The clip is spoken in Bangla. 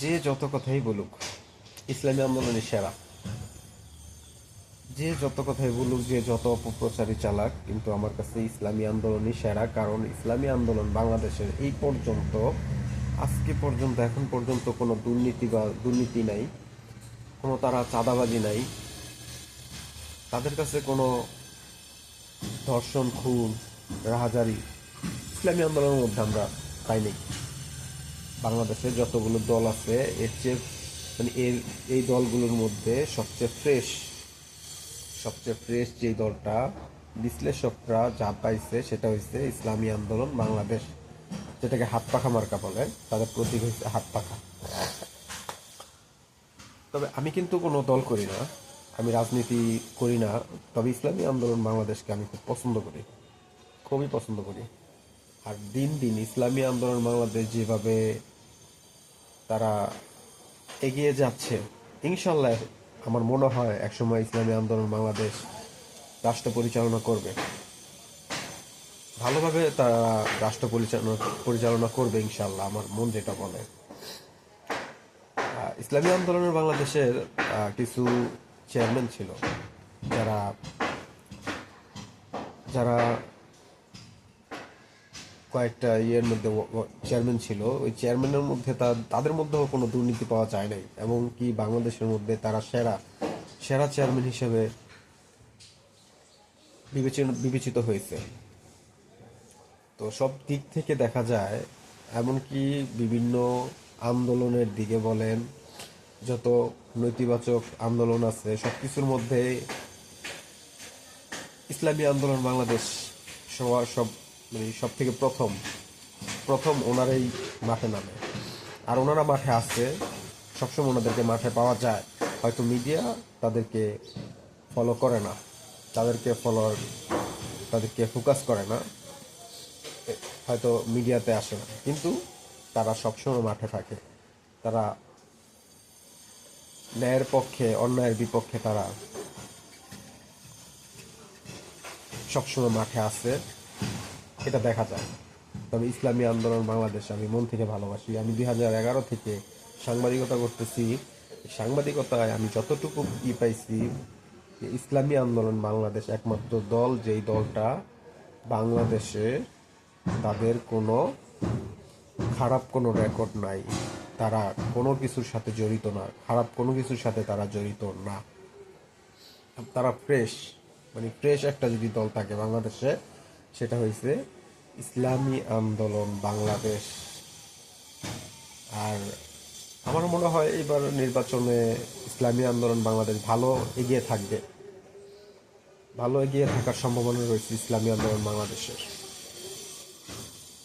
যে যত কথাই বলুক ইসলামী আন্দোলনই সেরা। যে যত কথাই বলুক, যে যত অপপ্রচারই চালাক, কিন্তু আমার কাছে ইসলামী আন্দোলনই সেরা। কারণ ইসলামী আন্দোলন বাংলাদেশের এই পর্যন্ত, আজকে পর্যন্ত, এখন পর্যন্ত কোনো দুর্নীতি নাই, কোনো তারা চাঁদাবাজি নাই, তাদের কাছে কোনো ধর্ষণ, খুন, রাহাজারি ইসলামী আন্দোলনের মধ্যে আমরা পাইনি। বাংলাদেশে যতগুলো দল আছে এর চেয়ে এই দলগুলোর মধ্যে সবচেয়ে ফ্রেশ যেই দলটা বিশ্লেষকরা যা পাইছে সেটা হচ্ছে ইসলামী আন্দোলন বাংলাদেশ, যেটাকে হাত পাখা মার্কা বলে। তাদের প্রতীক হচ্ছে হাত পাখা। তবে আমি কিন্তু কোনো দল করি না, আমি রাজনীতি করি না। তবে ইসলামী আন্দোলন বাংলাদেশকে আমি খুব পছন্দ করি, খুবই পছন্দ করি। আর দিন দিন ইসলামী আন্দোলন বাংলাদেশ যেভাবে তারা এগিয়ে যাচ্ছে, ইনশাল্লাহ আমার মনে হয় একসময় ইসলামী আন্দোলন বাংলাদেশ রাষ্ট্র পরিচালনা করবে, ভালোভাবে তারা রাষ্ট্র পরিচালনা করবে ইনশাল্লাহ, আমার মন যেটা বলে। ইসলামী আন্দোলনের বাংলাদেশের কিছু চেয়ারম্যান ছিল, যারা যারা কয়েকটা ইয়ের মধ্যে চেয়ারম্যান ছিল। ওই চেয়ারম্যানের মধ্যে তাদের মধ্যেও কোনো দুর্নীতি পাওয়া যায় নাই, এবং কি বাংলাদেশের মধ্যে তারা সেরা সেরা চেয়ারম্যান হিসেবে বিবেচিত হয়েছে। তো সব দিক থেকে দেখা যায়, এমনকি বিভিন্ন আন্দোলনের দিকে বলেন, যত নৈতিবাচক আন্দোলন আছে সব কিছুর মধ্যে ইসলামী আন্দোলন বাংলাদেশ সব মানে সব থেকে প্রথম প্রথম ওনারাই মাঠে নামে। আর ওনারা মাঠে আসছে, সবসময় ওনাদেরকে মাঠে পাওয়া যায়। হয়তো মিডিয়া তাদেরকে ফলো করে না, তাদেরকে ফোকাস করে না, হয়তো মিডিয়াতে আসে না, কিন্তু তারা সবসময় মাঠে থাকে। তারা ন্যায়ের পক্ষে, অন্যায়ের বিপক্ষে তারা সবসময় মাঠে আছে, এটা দেখা যায়। তবে ইসলামী আন্দোলন বাংলাদেশ আমি মন থেকে ভালোবাসি। আমি 2011 থেকে সাংবাদিকতা করতেছি। সাংবাদিকতায় আমি যতটুকু পাইছি, ইসলামী আন্দোলন বাংলাদেশ একমাত্র দল যেই দলটা বাংলাদেশে তাদের কোনো খারাপ কোনো রেকর্ড নাই, তারা কোনো কিছুর সাথে জড়িত না, খারাপ কোনো কিছুর সাথে তারা জড়িত না, তারা ফ্রেশ, মানে ফ্রেশ একটা যদি দল থাকে বাংলাদেশে, সেটা হয়েছে ইসলামী আন্দোলন বাংলাদেশ। আর আমার মনে হয় এবার নির্বাচনে ইসলামী আন্দোলন বাংলাদেশ ভালো এগিয়ে থাকার সম্ভাবনা রয়েছে ইসলামী আন্দোলন বাংলাদেশের।